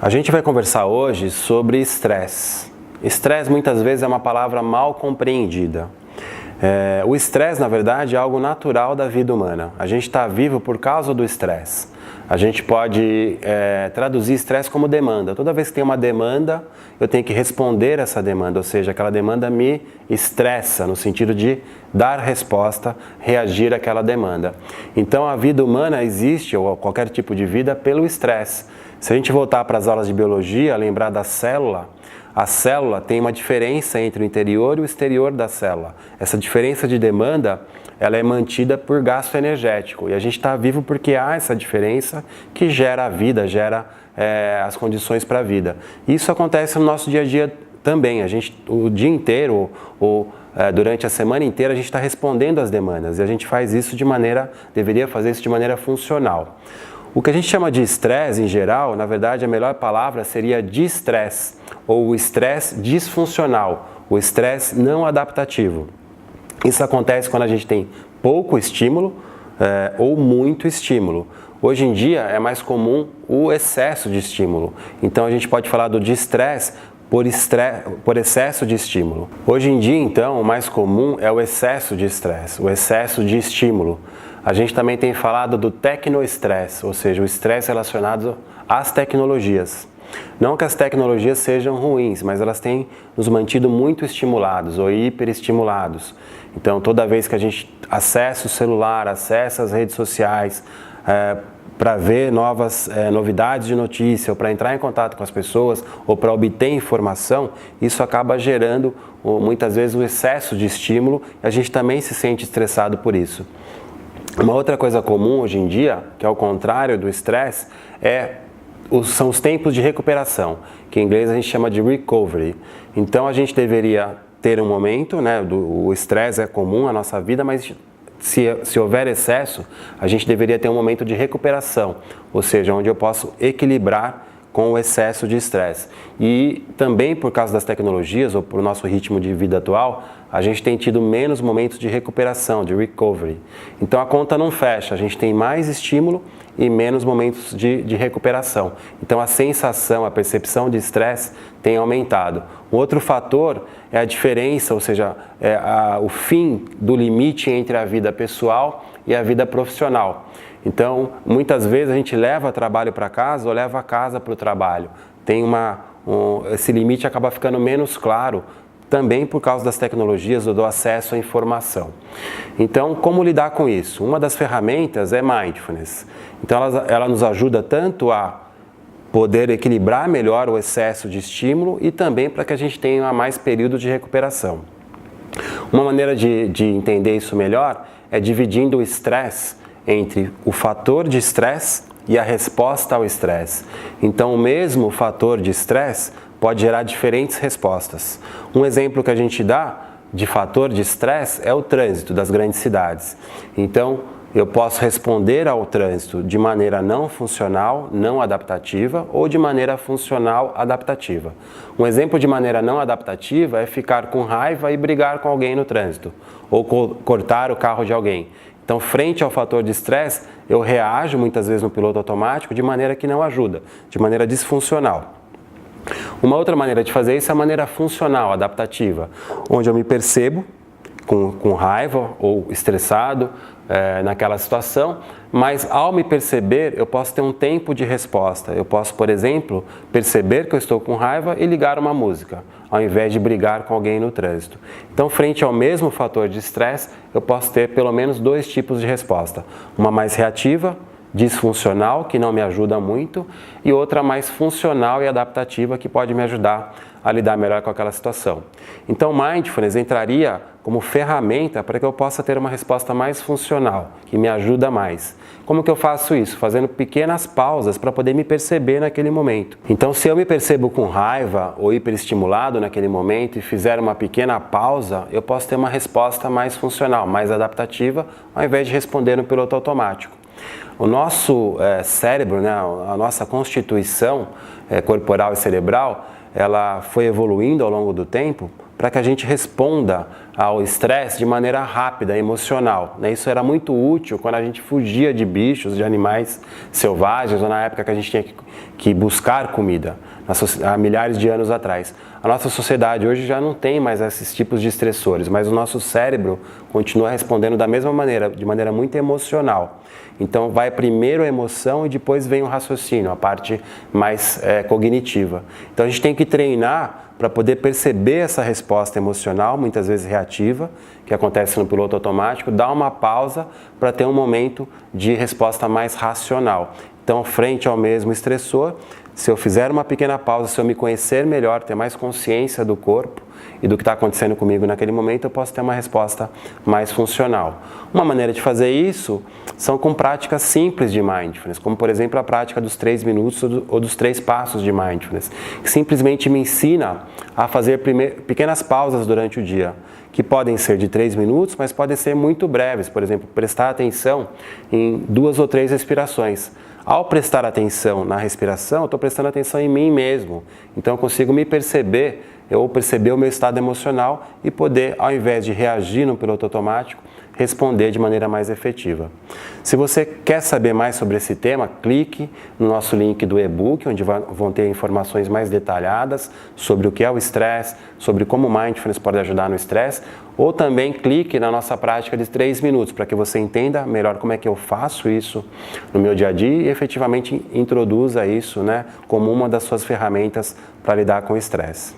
A gente vai conversar hoje sobre estresse. Estresse muitas vezes é uma palavra mal compreendida. O estresse, na verdade, é algo natural da vida humana. A gente está vivo por causa do estresse. A gente pode traduzir estresse como demanda. Toda vez que tem uma demanda, eu tenho que responder essa demanda, ou seja, aquela demanda me estressa, no sentido de dar resposta, reagir àquela demanda. Então a vida humana existe, ou qualquer tipo de vida, pelo estresse. Se a gente voltar para as aulas de biologia, lembrar da célula, a célula tem uma diferença entre o interior e o exterior da célula. Essa diferença de demanda, ela é mantida por gasto energético. E a gente está vivo porque há essa diferença que gera a vida, gera as condições para a vida. Isso acontece no nosso dia a dia também. O dia inteiro, durante a semana inteira, a gente está respondendo às demandas. E a gente faz isso deveria fazer isso de maneira funcional. O que a gente chama de estresse, em geral, na verdade, a melhor palavra seria distresse, ou o estresse disfuncional, o estresse não adaptativo. Isso acontece quando a gente tem pouco estímulo ou muito estímulo. Hoje em dia é mais comum o excesso de estímulo. Então a gente pode falar do distresse por excesso de estímulo. Hoje em dia, então, o mais comum é o excesso de estresse, o excesso de estímulo. A gente também tem falado do tecnoestresse, ou seja, o estresse relacionado às tecnologias. Não que as tecnologias sejam ruins, mas elas têm nos mantido muito estimulados ou hiperestimulados. Então, toda vez que a gente acessa o celular, acessa as redes sociais, para ver novas novidades de notícia, ou para entrar em contato com as pessoas, ou para obter informação, isso acaba gerando muitas vezes um excesso de estímulo e a gente também se sente estressado por isso. Uma outra coisa comum hoje em dia, que é o contrário do estresse, são os tempos de recuperação, que em inglês a gente chama de recovery. Então a gente deveria ter um momento, o estresse é comum na nossa vida, mas se houver excesso, a gente deveria ter um momento de recuperação, ou seja, onde eu posso equilibrar com o excesso de estresse. E também por causa das tecnologias, ou por nosso ritmo de vida atual, a gente tem tido menos momentos de recuperação, de recovery. Então a conta não fecha, a gente tem mais estímulo e menos momentos de recuperação. Então a sensação, a percepção de estresse tem aumentado. Um outro fator é a diferença, ou seja, o fim do limite entre a vida pessoal e a vida profissional. Então, muitas vezes a gente leva trabalho para casa ou leva a casa para o trabalho. Esse limite acaba ficando menos claro, também por causa das tecnologias ou do acesso à informação. Então, como lidar com isso? Uma das ferramentas é Mindfulness. Então, ela nos ajuda tanto a poder equilibrar melhor o excesso de estímulo e também para que a gente tenha mais período de recuperação. Uma maneira de entender isso melhor é dividindo o estresse entre o fator de estresse e a resposta ao estresse. Então, o mesmo fator de estresse pode gerar diferentes respostas. Um exemplo que a gente dá de fator de estresse é o trânsito das grandes cidades. Então, eu posso responder ao trânsito de maneira não funcional, não adaptativa, ou de maneira funcional, adaptativa. Um exemplo de maneira não adaptativa é ficar com raiva e brigar com alguém no trânsito, ou cortar o carro de alguém. Então, frente ao fator de estresse, eu reajo muitas vezes no piloto automático de maneira que não ajuda, de maneira disfuncional. Uma outra maneira de fazer isso é a maneira funcional, adaptativa, onde eu me percebo com raiva ou estressado naquela situação, mas ao me perceber, eu posso ter um tempo de resposta. Eu posso, por exemplo, perceber que eu estou com raiva e ligar uma música, ao invés de brigar com alguém no trânsito. Então, frente ao mesmo fator de estresse, eu posso ter pelo menos dois tipos de resposta. Uma mais reativa, disfuncional, que não me ajuda muito, e outra mais funcional e adaptativa, que pode me ajudar a lidar melhor com aquela situação. Então, Mindfulness entraria como ferramenta para que eu possa ter uma resposta mais funcional, que me ajuda mais. Como que eu faço isso? Fazendo pequenas pausas para poder me perceber naquele momento. Então, se eu me percebo com raiva ou hiperestimulado naquele momento e fizer uma pequena pausa, eu posso ter uma resposta mais funcional, mais adaptativa, ao invés de responder no piloto automático. O nosso cérebro, a nossa constituição corporal e cerebral, ela foi evoluindo ao longo do tempo para que a gente responda ao estresse de maneira rápida, emocional. Isso era muito útil quando a gente fugia de bichos, de animais selvagens, ou na época que a gente tinha que buscar comida, há milhares de anos atrás. A nossa sociedade hoje já não tem mais esses tipos de estressores, mas o nosso cérebro continua respondendo da mesma maneira, de maneira muito emocional. Então vai primeiro a emoção e depois vem o raciocínio, a parte mais cognitiva. Então a gente tem que treinar para poder perceber essa resposta emocional, muitas vezes reativa, que acontece no piloto automático, dar uma pausa para ter um momento de resposta mais racional. Então, frente ao mesmo estressor, se eu fizer uma pequena pausa, se eu me conhecer melhor, ter mais consciência do corpo e do que está acontecendo comigo naquele momento, eu posso ter uma resposta mais funcional. Uma maneira de fazer isso são com práticas simples de Mindfulness, como por exemplo a prática dos 3 minutos ou dos 3 passos de Mindfulness, que simplesmente me ensina a fazer pequenas pausas durante o dia, que podem ser de 3 minutos, mas podem ser muito breves. Por exemplo, prestar atenção em 2 ou 3 respirações. Ao prestar atenção na respiração, eu estou prestando atenção em mim mesmo. Então eu consigo me perceber, ou perceber o meu estado emocional e poder, ao invés de reagir no piloto automático, responder de maneira mais efetiva. Se você quer saber mais sobre esse tema, clique no nosso link do e-book, onde vão ter informações mais detalhadas sobre o que é o estresse, sobre como o Mindfulness pode ajudar no estresse, ou também clique na nossa prática de 3 minutos, para que você entenda melhor como é que eu faço isso no meu dia a dia e efetivamente introduza isso, como uma das suas ferramentas para lidar com o estresse.